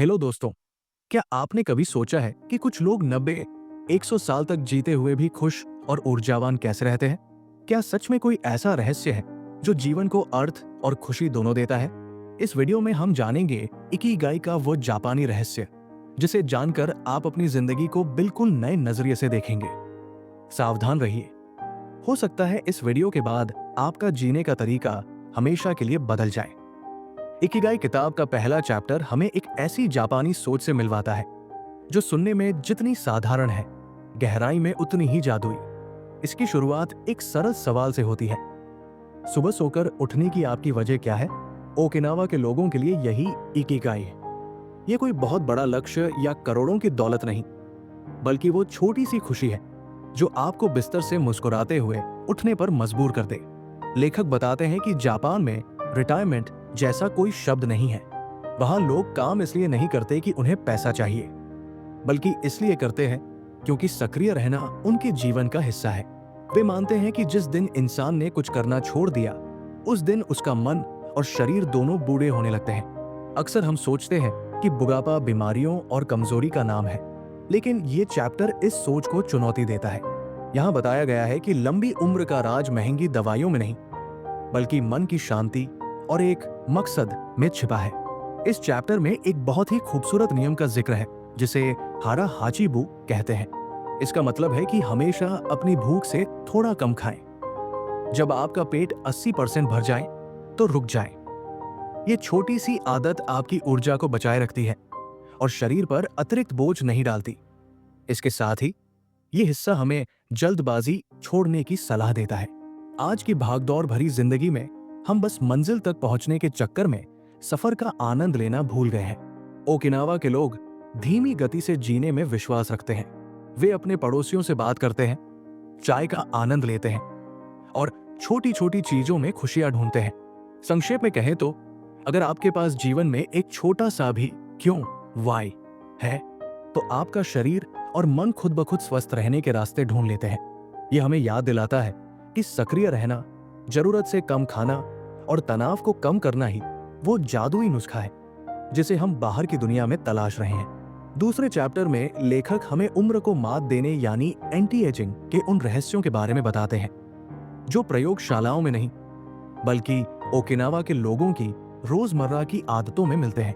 Hello दोस्तों, क्या आपने कभी सोचा है कि कुछ लोग 90, 100 साल तक जीते हुए भी खुश और ऊर्जावान कैसे रहते हैं? क्या सच में कोई ऐसा रहस्य है जो जीवन को अर्थ और खुशी दोनों देता है? इस वीडियो में हम जानेंगे इकिगाई का वो जापानी रहस्य, जिसे जानकर आप अपनी जिंदगी को बिल्कुल नए नजरिए से देखेंगे। सावधान रहिए, हो सकता है इस वीडियो के बाद आपका जीने का तरीका हमेशा के लिए बदल जाए। इकिगाई किताब का पहला चैप्टर हमें एक ऐसी जापानी सोच से मिलवाता है जो सुनने में जितनी साधारण है, गहराई में उतनी ही जादुई। इसकी शुरुआत एक सरल सवाल से होती है, सुबह सोकर उठने की आपकी वजह क्या है? ओकिनावा के लोगों के लिए यही इकिगाई है। ये कोई बहुत बड़ा लक्ष्य या करोड़ों की दौलत नहीं, बल्कि वो छोटी सी खुशी है जो आपको बिस्तर से मुस्कुराते हुए उठने पर मजबूर कर दे। लेखक बताते हैं कि जापान में रिटायरमेंट जैसा कोई शब्द नहीं है। वहां लोग काम इसलिए नहीं करते कि उन्हें पैसा चाहिए, बल्कि इसलिए करते हैं क्योंकि सक्रिय रहना उनके जीवन का हिस्सा है। वे मानते हैं कि जिस दिन इंसान ने कुछ करना छोड़ दिया, उस दिन उसका मन और शरीर दोनों बूढ़े होने लगते हैं। अक्सर हम सोचते हैं कि बुढ़ापा बीमारियों और कमजोरी का नाम है, लेकिन ये चैप्टर इस सोच को चुनौती देता है। यहाँ बताया गया है कि लंबी उम्र का राज महंगी दवाइयों में नहीं, बल्कि मन की शांति और एक मकसद में छिपा है। इस चैप्टर में एक बहुत ही खूबसूरत नियम का जिक्र है, जिसे हारा हाचिबू कहते हैं। इसका मतलब है कि हमेशा अपनी भूख से थोड़ा कम खाएं। जब आपका पेट 80% भर जाए तो रुक जाएं। ये छोटी सी आदत आपकी ऊर्जा को बचाए रखती है और शरीर पर अतिरिक्त बोझ नहीं डालती। इसके साथ ही ये हिस्सा हमें जल्दबाजी छोड़ने की सलाह देता है। आज की भागदौड़ भरी जिंदगी में हम बस मंजिल तक पहुंचने के चक्कर में सफर का आनंद लेना भूल गए हैं। ओकिनावा के लोग धीमी गति से जीने में विश्वास रखते हैं। वे अपने पड़ोसियों से बात करते हैं, चाय का आनंद लेते हैं और छोटी छोटी चीजों में खुशियां ढूंढते हैं। संक्षेप में कहें तो अगर आपके पास जीवन में एक छोटा सा भी क्यों वाई है, तो आपका शरीर और मन खुद ब खुद स्वस्थ रहने के रास्ते ढूंढ लेते हैं। यह हमें याद दिलाता है कि सक्रिय रहना, जरूरत से कम खाना और तनाव को कम करना ही वो जादुई नुस्खा है जिसे हम बाहर की दुनिया में तलाश रहे हैं। दूसरे चैप्टर में लेखक हमें उम्र को मात देने यानी एंटी एजिंग के उन रहस्यों के बारे में बताते हैं जो प्रयोगशालाओं में नहीं, बल्कि ओकिनावा के लोगों की रोजमर्रा की आदतों में मिलते हैं।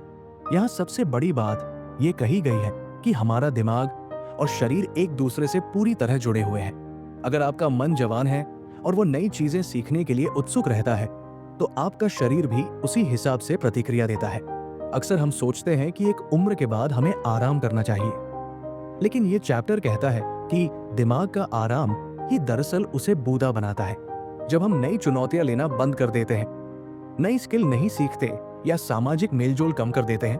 यहाँ सबसे बड़ी बात ये कही गई है कि हमारा दिमाग और शरीर एक दूसरे से पूरी तरह जुड़े हुए हैं। अगर आपका मन जवान है और वो नई चीजें सीखने के लिए उत्सुक रहता है, तो आपका शरीर भी उसी हिसाब से प्रतिक्रिया देता है। अक्सर हम सोचते हैं कि एक उम्र के बाद हमें आराम करना चाहिए, लेकिन ये चैप्टर कहता है कि दिमाग का आराम ही दरअसल उसे बूढ़ा बनाता है। जब हम नई चुनौतियां लेना बंद कर देते हैं, नई स्किल नहीं सीखते या सामाजिक मेलजोल कम कर देते हैं,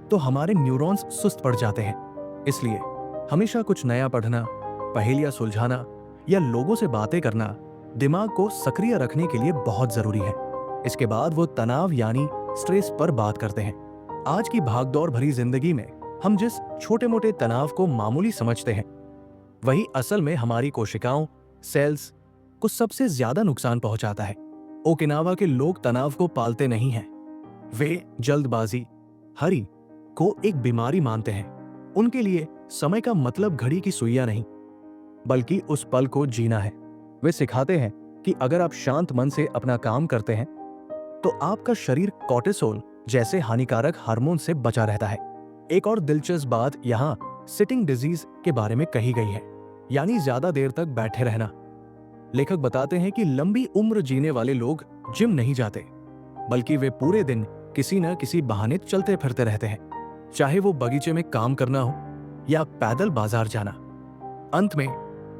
तो हमारे न्यूरॉन्स सुस्त पड़ जाते हैं। इसलिए हमेशा कुछ नया पढ़ना, पहेलियां सुलझाना या लोगों से बातें करना दिमाग को सक्रिय रखने के लिए बहुत जरूरी है। इसके बाद वो तनाव यानी स्ट्रेस पर बात करते हैं। आज की भागदौड़ भरी जिंदगी में हम जिस छोटे मोटे तनाव को मामूली समझते हैं, वही असल में हमारी कोशिकाओं, सेल्स को सबसे ज्यादा नुकसान पहुंचाता है। ओकिनावा के लोग तनाव को पालते नहीं हैं। वे जल्दबाजी, हरी को एक बीमारी मानते हैं। उनके लिए समय का मतलब घड़ी की सुइयां नहीं, बल्कि उस पल को जीना है। वे सिखाते हैं कि अगर आप शांत मन से अपना काम करते हैं, तो आपका शरीर कॉर्टिसोल जैसे हानिकारक हार्मोन से बचा रहता है। एक और दिलचस्प बात यहाँ सिटिंग डिजीज के बारे में कही गई है, यानी ज्यादा देर तक बैठे रहना। लेखक बताते हैं कि लंबी उम्र जीने वाले लोग जिम नहीं जाते, बल्कि वे पूरे दिन किसी न किसी बहाने चलते फिरते रहते हैं, चाहे वो बगीचे में काम करना हो या पैदल बाजार जाना। अंत में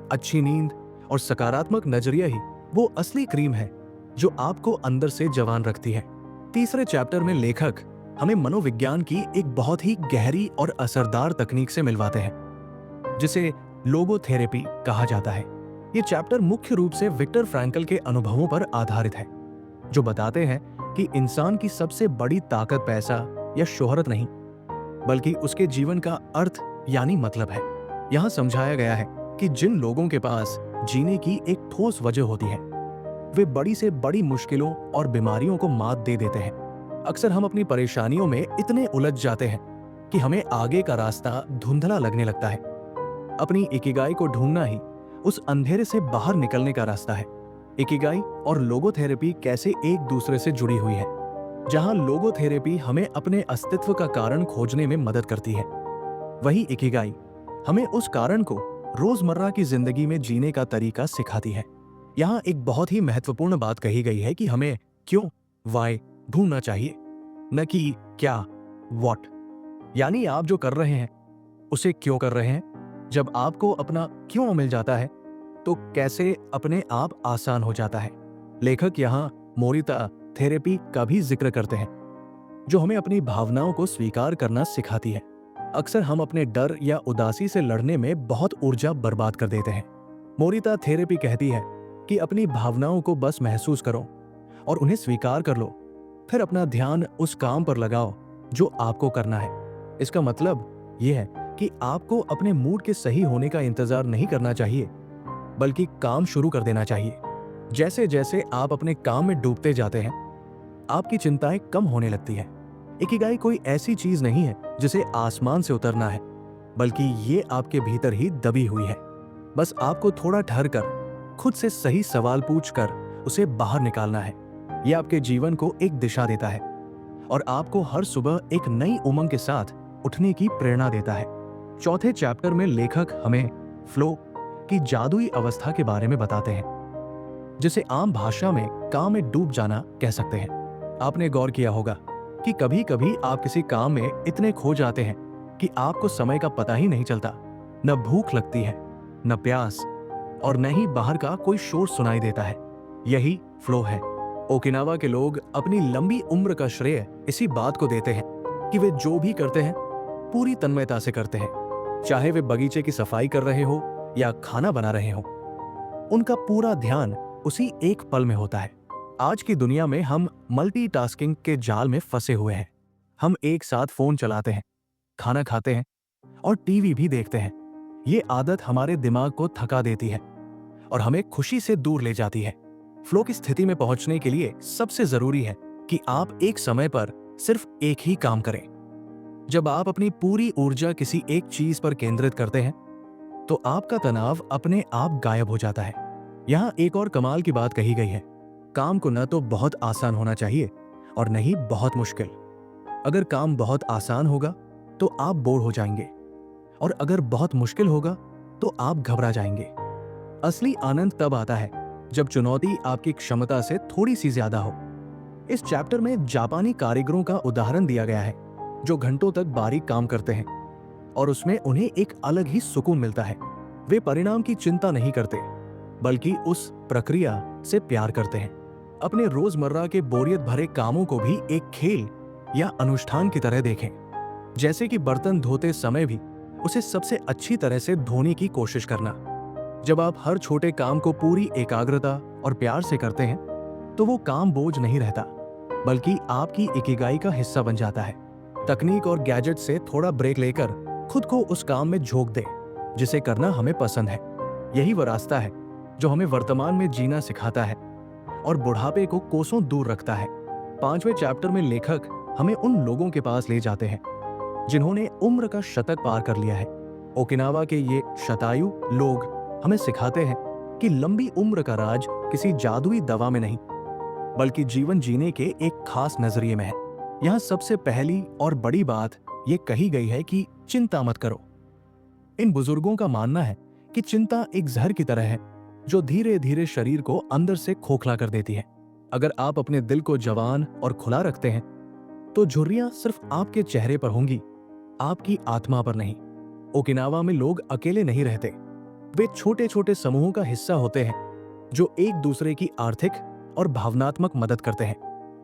अच्छी नींद और सकारात्मक नजरिया ही वो असली क्रीम है जो आपको अंदर से जवान रखती है। तीसरे चैप्टर में लेखक हमें मनोविज्ञान की एक बहुत ही गहरी और असरदार तकनीक से मिलवाते हैं, जिसे लोगोथेरेपी कहा जाता है। ये चैप्टर मुख्य रूप से विक्टर फ्रैंकल के अनुभवों पर आधारित है, जो बताते हैं कि इंसान की सबसे बड़ी ताकत पैसा या शोहरत नहीं, बल्कि उसके जीवन का अर्थ यानी मतलब है। यहाँ समझाया गया है कि जिन लोगों के पास जीने की एक ठोस वजह होती है, वे बड़ी से बड़ी मुश्किलों और बीमारियों को मात दे देते हैं। अक्सर हम अपनी परेशानियों में इतने उलझ जाते हैं कि हमें आगे का रास्ता धुंधला लगने लगता है। अपनी इकिगाई को ढूंढना ही उस अंधेरे से बाहर निकलने का रास्ता है। इकिगाई और लोगोथेरेपी कैसे एक दूसरे से जुड़ी हुई है। जहां लोगोथेरेपी हमें अपने अस्तित्व का कारण खोजने में मदद करती है, वहीं इकिगाई हमें उस कारण को रोजमर्रा की जिंदगी में जीने का तरीका सिखाती है। यहाँ एक बहुत ही महत्वपूर्ण बात कही गई है कि हमें क्यों, वाई ढूंढना चाहिए, न कि क्या, व्हाट। यानी आप जो कर रहे हैं उसे क्यों कर रहे हैं। जब आपको अपना क्यों मिल जाता है तो कैसे अपने आप आसान हो जाता है। लेखक यहाँ मोरिता थेरेपी का भी जिक्र करते हैं, जो हमें अपनी भावनाओं को स्वीकार करना सिखाती है। अक्सर हम अपने डर या उदासी से लड़ने में बहुत ऊर्जा बर्बाद कर देते हैं। मोरिता थेरेपी कहती है कि अपनी भावनाओं को बस महसूस करो और उन्हें स्वीकार कर लो, फिर अपना ध्यान उस काम पर लगाओ जो आपको करना है। इसका मतलब यह है कि आपको अपने मूड के सही होने का इंतजार नहीं करना चाहिए, बल्कि काम शुरू कर देना चाहिए। जैसे जैसे आप अपने काम में डूबते जाते हैं, आपकी चिंताएं कम होने लगती हैं। इकिगाई कोई ऐसी चीज नहीं है जिसे आसमान से उतरना है, बल्कि ये आपके भीतर ही दबी हुई है। बस आपको थोड़ा ठहर कर खुद से सही सवाल पूछकर उसे बाहर निकालना है। यह आपके जीवन को एक दिशा देता है और आपको हर सुबह एक नई उमंग के साथ उठने की प्रेरणा देता है। चौथे चैप्टर में लेखक हमें फ्लो की जादुई अवस्था के बारे में बताते हैं, जिसे आम भाषा में काम में डूब जाना कह सकते हैं। आपने गौर किया होगा कि कभी कभी आप किसी काम में इतने खो जाते हैं कि आपको समय का पता ही नहीं चलता। न भूख लगती है, न प्यास, और न ही बाहर का कोई शोर सुनाई देता है। यही फ्लो है। ओकिनावा के लोग अपनी लंबी उम्र का श्रेय इसी बात को देते हैं कि वे जो भी करते हैं पूरी तन्मयता से करते हैं। चाहे वे बगीचे की सफाई कर रहे हो या खाना बना रहे हो, उनका पूरा ध्यान उसी एक पल में होता है। आज की दुनिया में हम मल्टीटास्किंग के जाल में फंसे हुए हैं। हम एक साथ फोन चलाते हैं, खाना खाते हैं और टीवी भी देखते हैं। ये आदत हमारे दिमाग को थका देती है और हमें खुशी से दूर ले जाती है। फ्लो की स्थिति में पहुंचने के लिए सबसे जरूरी है कि आप एक समय पर सिर्फ एक ही काम करें। जब आप अपनी पूरी ऊर्जा किसी एक चीज पर केंद्रित करते हैं तो आपका तनाव अपने आप गायब हो जाता है। यहाँ एक और कमाल की बात कही गई है, काम को न तो बहुत आसान होना चाहिए और न ही बहुत मुश्किल। अगर काम बहुत आसान होगा तो आप बोर हो जाएंगे, और अगर बहुत मुश्किल होगा तो आप घबरा जाएंगे। असली आनंद तब आता है जब चुनौती आपकी क्षमता से थोड़ी सी ज्यादा हो। इस चैप्टर में जापानी कारीगरों का उदाहरण दिया गया है, जो घंटों तक बारीक काम करते हैं और उसमें उन्हें एक अलग ही सुकून मिलता है। वे परिणाम की चिंता नहीं करते, बल्कि उस प्रक्रिया से प्यार करते हैं। अपने रोजमर्रा के बोरियत भरे कामों को भी एक खेल या अनुष्ठान की तरह देखें। जैसे कि बर्तन धोते समय भी उसे सबसे अच्छी तरह से धोने की कोशिश करना। जब आप हर छोटे काम को पूरी एकाग्रता और प्यार से करते हैं तो वो काम बोझ नहीं रहता, बल्कि आपकी इकिगाई का हिस्सा बन जाता है। तकनीक और गैजेट से थोड़ा ब्रेक लेकर खुद को उस काम में झोंक दे जिसे करना हमें पसंद है। यही वो रास्ता है जो हमें वर्तमान में जीना सिखाता है और बुढ़ापे को कोसों दूर रखता है। 5वें चैप्टर में लेखक हमें उन लोगों के पास ले जाते हैं जिन्होंने उम्र का शतक पार कर लिया है। ओकिनावा के ये शतायु लोग हमें सिखाते हैं कि लंबी उम्र का राज किसी जादुई दवा में नहीं, बल्कि जीवन जीने के एक खास नजरिए में है। यहाँ सबसे पहली और बड़ी बात ये कही गई है कि चिंता मत करो। इन बुजुर्गों का मानना है कि चिंता एक जहर की तरह है जो धीरे धीरे शरीर को अंदर से खोखला कर देती है। अगर आप अपने दिल को जवान और खुला रखते हैं तो झुर्रियां सिर्फ आपके चेहरे पर होंगी, आपकी आत्मा पर नहीं। ओकिनावा में लोग अकेले नहीं रहते, वे छोटे छोटे समूहों का हिस्सा होते हैं जो एक दूसरे की आर्थिक और भावनात्मक मदद करते हैं।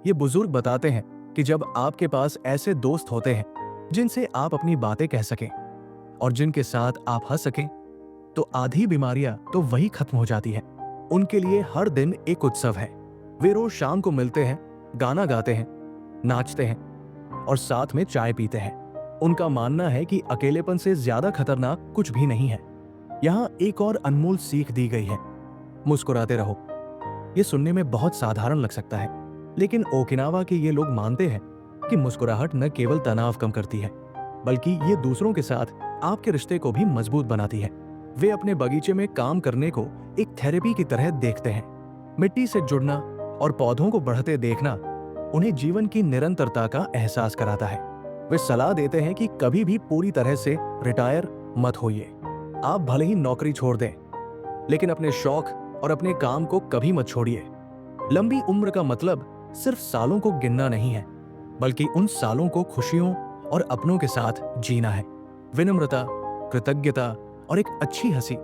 ये बुजुर्ग बताते हैं कि जब आपके पास ऐसे दोस्त होते हैं जिनसे आप अपनी बातें कह सकें और जिनके साथ आप हंस सकें, तो आधी बीमारियां तो वही खत्म हो जाती है। उनके लिए हर दिन एक उत्सव है। वे रोज शाम को मिलते हैं, गाना गाते हैं, नाचते हैं और साथ में चाय पीते हैं। उनका मानना है कि अकेलेपन से ज्यादा खतरनाक कुछ भी नहीं है। यहाँ एक और अनमोल सीख दी गई है, मुस्कुराते रहो। ये सुनने में बहुत साधारण लग सकता है, लेकिन ओकिनावा के ये लोग मानते हैं कि मुस्कुराहट न केवल तनाव कम करती है, बल्कि ये दूसरों के साथ आपके रिश्ते को भी मजबूत बनाती है। वे अपने बगीचे में काम करने को एक थेरेपी की तरह देखते हैं। मिट्टी से जुड़ना और पौधों को बढ़ते देखना उन्हें जीवन की निरंतरता का एहसास कराता है। वे सलाह देते हैं कि कभी भी पूरी तरह से रिटायर मत होइए। आप भले ही नौकरी छोड़ दें, लेकिन अपने शौक और अपने काम को कभी मत छोड़िए। लंबी उम्र का मतलब सिर्फ सालों को गिनना नहीं है, बल्कि उन सालों को खुशियों और अपनों के साथ जीना है। विनम्रता, कृतज्ञता और एक अच्छी हंसी,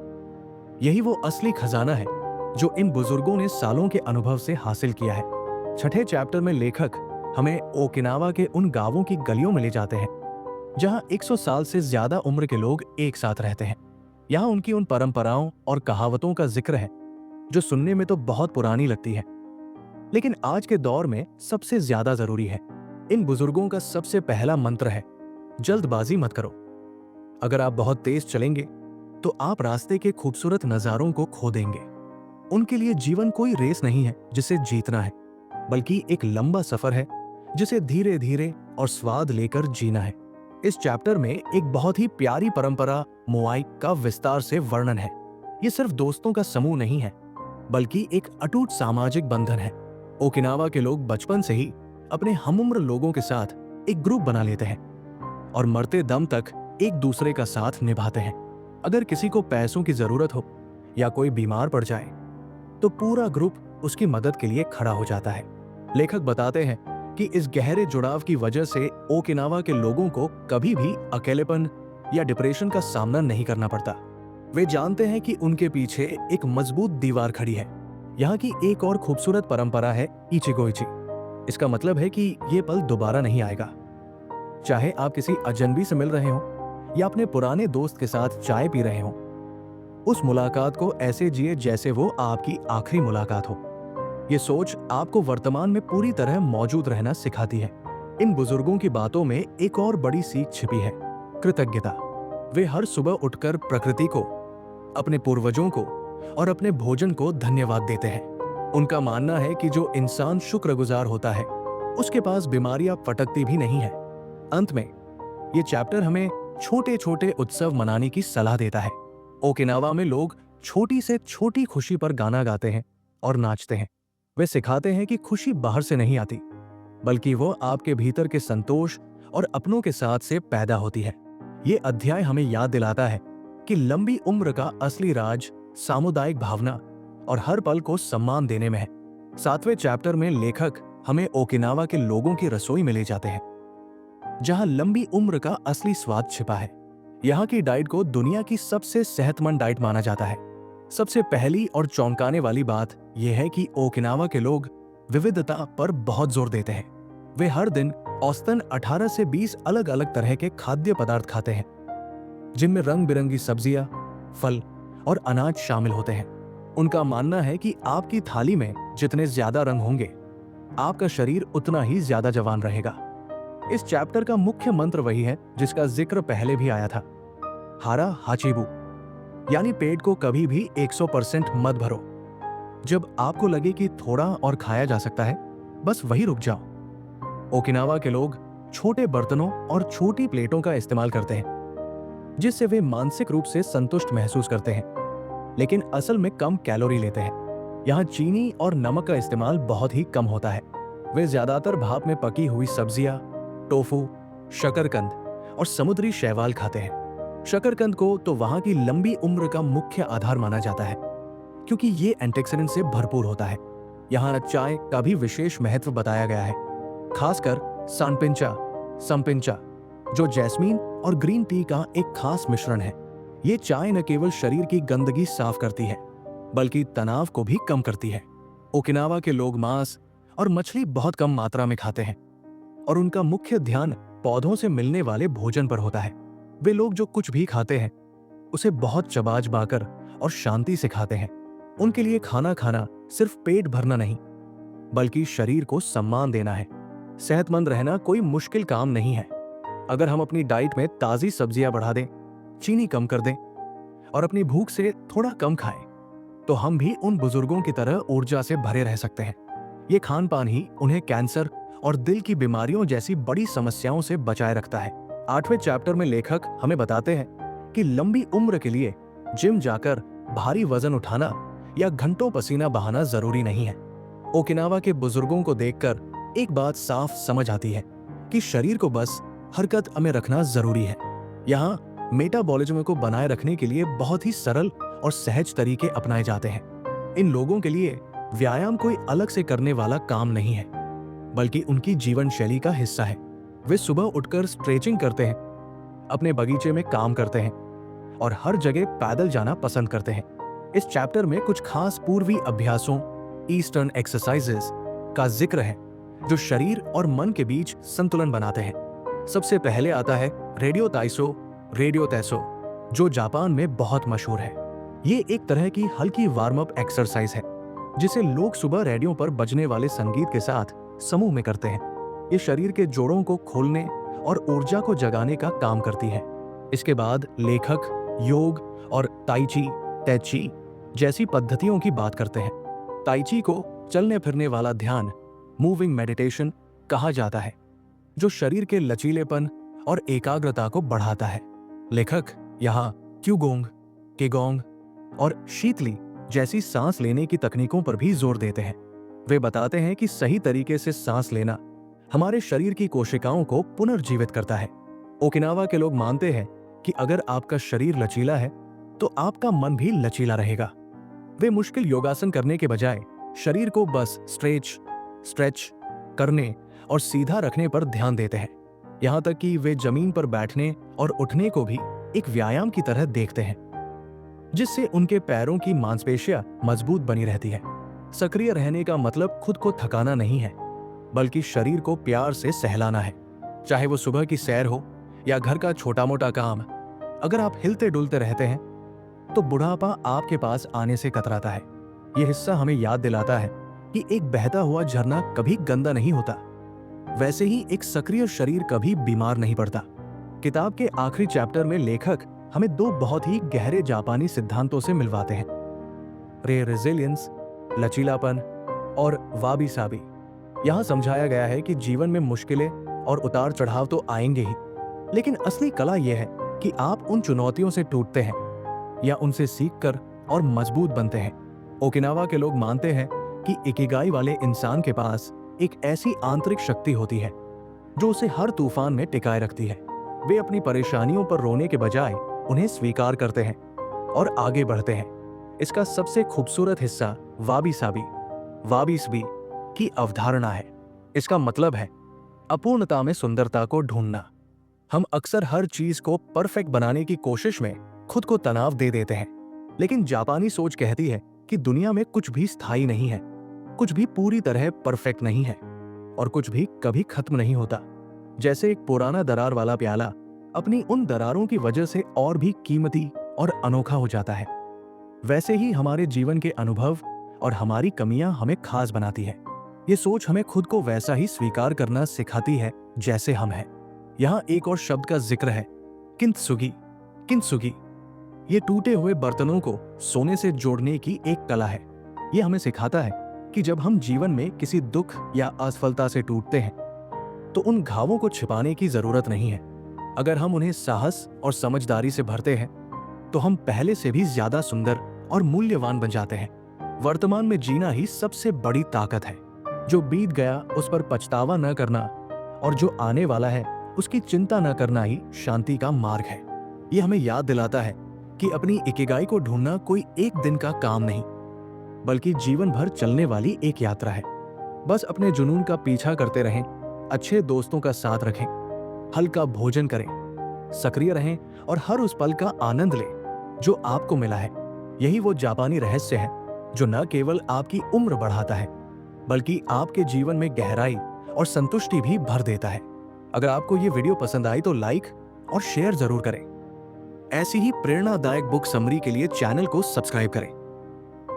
यही वो असली खजाना है जो इन बुजुर्गों ने सालों के अनुभव से हासिल किया है। छठे चैप्टर में लेखक हमें ओकिनावा के उन गांवों की गलियों में ले जाते हैं जहां 100 साल से ज्यादा उम्र के लोग एक साथ रहते हैं। यहाँ उनकी उन परंपराओं और कहावतों का जिक्र है जो सुनने में तो बहुत पुरानी लगती है, लेकिन आज के दौर में सबसे ज्यादा जरूरी है। इन बुजुर्गों का सबसे पहला मंत्र है, जल्दबाजी मत करो। अगर आप बहुत तेज चलेंगे तो आप रास्ते के खूबसूरत नजारों को खो देंगे। उनके लिए जीवन कोई रेस नहीं है जिसे जीतना है, बल्कि एक लंबा सफर है जिसे धीरे धीरे और स्वाद लेकर जीना है। इस चैप्टर में एक बहुत ही प्यारी परंपरा मोआई का विस्तार से वर्णन है। ये सिर्फ दोस्तों का समूह नहीं है, बल्कि एक अटूट सामाजिक बंधन है। ओकिनावा के लोग बचपन से ही अपने हमउम्र लोगों के साथ एक ग्रुप बना लेते हैं और मरते दम तक एक दूसरे का साथ निभाते हैं। अगर किसी को पैसों की जरूरत हो या कोई बीमार पड़ जाए तो पूरा ग्रुप उसकी मदद के लिए खड़ा हो जाता है। लेखक बताते हैं कि इस गहरे जुड़ाव की वजह से ओकिनावा के लोगों को कभी भी अकेलेपन या डिप्रेशन का सामना नहीं करना पड़ता। वे जानते हैं कि उनके पीछे एक मजबूत दीवार खड़ी है। यहाँ की एक और खूबसूरत परंपरा है इचिगोइची। इसका मतलब है कि ये पल दोबारा नहीं आएगा। चाहे आप किसी अजनबी से मिल रहे हो या अपने पुराने दोस्त के साथ चाय पी रहे हो, उस मुलाकात को ऐसे जिए जैसे वो आपकी आखिरी मुलाकात हो। ये सोच आपको वर्तमान में पूरी तरह मौजूद रहना सिखाती है। इन बुजुर्गों की बातों में एक और बड़ी सीख छिपी है, कृतज्ञता। वे हर सुबह उठकर प्रकृति को, अपने पूर्वजों को और अपने भोजन को धन्यवाद देते हैं। उनका मानना है कि जो इंसान शुक्रगुजार होता है उसके पास बीमारियां फटकती भी नहीं है। अंत में ये चैप्टर हमें छोटे छोटे उत्सव मनाने की सलाह देता है। ओकिनावा में लोग छोटी से छोटी खुशी पर गाना गाते हैं और नाचते हैं। वे सिखाते हैं कि खुशी बाहर से नहीं आती, बल्कि वो आपके भीतर के संतोष और अपनों के साथ से पैदा होती है। ये अध्याय हमें याद दिलाता है कि लंबी उम्र का असली राज सामुदायिक भावना और हर पल को सम्मान देने में है। 7वें चैप्टर में लेखक हमें ओकिनावा के लोगों की रसोई में ले जाते हैं, जहां लंबी उम्र का असली स्वाद छिपा है। यहाँ की डाइट को दुनिया की सबसे सेहतमंद डाइट माना जाता है। सबसे पहली और चौंकाने वाली बात यह है कि ओकिनावा के लोग विविधता पर बहुत जोर देते हैं। वे हर दिन औसतन 18 से 20 अलग अलग तरह के खाद्य पदार्थ खाते हैं, जिनमें रंग बिरंगी सब्जियां, फल और अनाज शामिल होते हैं। उनका मानना है कि आपकी थाली में जितने ज्यादा रंग होंगे, आपका शरीर उतना ही ज्यादा जवान रहेगा। इस चैप्टर का मुख्य मंत्र वही है जिसका जिक्र पहले भी आया था, हारा हाचिबू, यानी पेट को कभी भी 100% मत भरो। जब आपको लगे कि थोड़ा और खाया जा सकता है, बस वही रुक जाओ। ओकिनावा के लोग छोटे बर्तनों और छोटी प्लेटों का इस्तेमाल करते हैं, जिससे वे मानसिक रूप से संतुष्ट महसूस करते हैं, लेकिन असल में कम कैलोरी लेते हैं। यहाँ चीनी और नमक का इस्तेमाल बहुत ही कम होता है। वे ज्यादातर भाप में पकी हुई सब्जियां, टोफू, शकरकंद और समुद्री शैवाल खाते हैं। शकरकंद को तो वहां की लंबी उम्र का मुख्य आधार माना जाता है, क्योंकि ये एंटीऑक्सीडेंट से भरपूर होता है। यहाँ चाय का भी विशेष महत्व बताया गया है, खासकर संपिंचा, जो जैस्मीन और ग्रीन टी का एक खास मिश्रण है। ये चाय न केवल शरीर की गंदगी साफ करती है, बल्कि तनाव को भी कम करती है। ओकिनावा के लोग मांस और मछली बहुत कम मात्रा में खाते हैं और उनका मुख्य ध्यान पौधों से मिलने वाले भोजन पर होता है। वे लोग जो कुछ भी खाते हैं उसे बहुत चबा चबाकर और शांति से खाते हैं। उनके लिए खाना खाना सिर्फ पेट भरना नहीं, बल्कि शरीर को सम्मान देना है। सेहतमंद रहना कोई मुश्किल काम नहीं है। अगर हम अपनी डाइट में ताजी सब्जियां बढ़ा दें, चीनी कम कर दें और अपनी भूख से थोड़ा कम खाएं, तो हम भी उन बुजुर्गों की तरह ऊर्जा से भरे रह सकते हैं। ये खान पान ही उन्हें कैंसर और दिल की बीमारियों जैसी बड़ी समस्याओं से बचाए रखता है। 8वें चैप्टर में लेखक हमें बताते हैं कि लंबी उम्र के लिए जिम जाकर भारी वजन उठाना या घंटों पसीना बहाना जरूरी नहीं है। ओकिनावा के बुजुर्गों को देखकर एक बात साफ समझ आती है कि शरीर को बस हरकत में रखना जरूरी है। यहाँ मेटाबॉलिज्म को बनाए रखने के लिए बहुत ही सरल और सहज तरीके अपनाए जाते हैं। इन लोगों के लिए व्यायाम कोई अलग से करने वाला काम नहीं है, बल्कि उनकी जीवन शैली का हिस्सा है। वे सुबह उठकर स्ट्रेचिंग करते हैं, अपने बगीचे में काम करते हैं और हर जगह पैदल जाना पसंद करते हैं। इस चैप्टर में कुछ खास पूर्वी अभ्यासों, ईस्टर्न एक्सरसाइजेस का जिक्र है जो शरीर और मन के बीच संतुलन बनाते हैं। सबसे पहले आता है रेडियो तैसो, जो जापान में बहुत मशहूर है। ये एक तरह की हल्की वार्म अप एक्सरसाइज है जिसे लोग सुबह रेडियो पर बजने वाले संगीत के साथ समूह में करते हैं। ये शरीर के जोड़ों को खोलने और ऊर्जा को जगाने का काम करती है। इसके बाद लेखक योग और तैची जैसी पद्धतियों की बात करते हैं। ताइची को चलने फिरने वाला ध्यान, मूविंग मेडिटेशन कहा जाता है, जो शरीर के लचीलेपन और एकाग्रता को बढ़ाता है। लेखक यहाँ केगोंग और शीतली जैसी सांस लेने की तकनीकों पर भी जोर देते हैं। वे बताते हैं कि सही तरीके से सांस लेना हमारे शरीर की कोशिकाओं को पुनर्जीवित करता है। ओकिनावा के लोग मानते हैं कि अगर आपका शरीर लचीला है तो आपका मन भी लचीला रहेगा। वे मुश्किल योगासन करने के बजाय शरीर को बस स्ट्रेच करने और सीधा रखने पर ध्यान देते हैं। यहाँ तक कि वे जमीन पर बैठने और उठने को भी एक व्यायाम की तरह देखते हैं, जिससे उनके पैरों की मांसपेशियां मजबूत बनी रहती है। सक्रिय रहने का मतलब खुद को थकाना नहीं है, बल्कि शरीर को प्यार से सहलाना है। चाहे वो सुबह की सैर हो या घर का छोटा मोटा काम, अगर आप हिलते डुलते रहते हैं तो बुढ़ापा आपके पास आने से कतराता है। यह हिस्सा हमें याद दिलाता है कि एक बहता हुआ झरना कभी गंदा नहीं होता, वैसे ही एक सक्रिय शरीर कभी बीमार नहीं पड़ता। किताब के आखिरी चैप्टर में लेखक हमें दो बहुत ही गहरे जापानी सिद्धांतों से मिलवाते हैं, रेजिलियंस लचीलापन और वाबी साबी। यहाँ समझाया गया है कि जीवन में मुश्किलें और उतार चढ़ाव तो आएंगे ही, लेकिन असली कला यह है कि आप उन चुनौतियों से टूटते हैं या उनसे सीखकर और मजबूत बनते हैं। ओकिनावा के लोग मानते हैं कि इकिगाई वाले इंसान के पास एक ऐसी आंतरिक शक्ति होती है जो उसे हर तूफान में टिकाए रखती है। वे अपनी परेशानियों पर रोने के बजाय उन्हें स्वीकार करते हैं और आगे बढ़ते हैं। इसका सबसे खूबसूरत हिस्सा वाबी साबी की अवधारणा है। इसका मतलब है अपूर्णता में सुंदरता को ढूंढना। हम अक्सर हर चीज को परफेक्ट बनाने की कोशिश में खुद को तनाव दे देते हैं, लेकिन जापानी सोच कहती है कि दुनिया में कुछ भी स्थायी नहीं है, कुछ भी पूरी तरह परफेक्ट नहीं है और कुछ भी कभी खत्म नहीं होता। जैसे एक पुराना दरार वाला प्याला अपनी उन दरारों की वजह से और भी कीमती और अनोखा हो जाता है, वैसे ही हमारे जीवन के अनुभव और हमारी कमियां हमें खास बनाती है। ये सोच हमें खुद को वैसा ही स्वीकार करना सिखाती है जैसे हम हैं। यहाँ एक और शब्द का जिक्र है, किंत्सुगी। ये टूटे हुए बर्तनों को सोने से जोड़ने की एक कला है। ये हमें सिखाता है कि जब हम जीवन में किसी दुख या असफलता से टूटते हैं तो उन घावों को छिपाने की जरूरत नहीं है। अगर हम उन्हें साहस और समझदारी से भरते हैं तो हम पहले से भी ज्यादा सुंदर और मूल्यवान बन जाते हैं। वर्तमान में जीना ही सबसे बड़ी ताकत है। जो बीत गया उस पर पछतावा न करना और जो आने वाला है उसकी चिंता न करना ही शांति का मार्ग है। ये हमें याद दिलाता है कि अपनी इकिगाई को ढूंढना कोई एक दिन का काम नहीं, बल्कि जीवन भर चलने वाली एक यात्रा है। बस अपने जुनून का पीछा करते रहें, अच्छे दोस्तों का साथ रखें, हल्का भोजन करें, सक्रिय रहें और हर उस पल का आनंद लें जो आपको मिला है। यही वो जापानी रहस्य है जो न केवल आपकी उम्र बढ़ाता है, बल्कि आपके जीवन में गहराई और संतुष्टि भी भर देता है। अगर आपको ये वीडियो पसंद आई तो लाइक और शेयर जरूर करें। ऐसी ही प्रेरणादायक बुक समरी के लिए चैनल को सब्सक्राइब करें।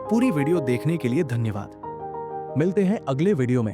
पूरी वीडियो देखने के लिए धन्यवाद। मिलते हैं अगले वीडियो में।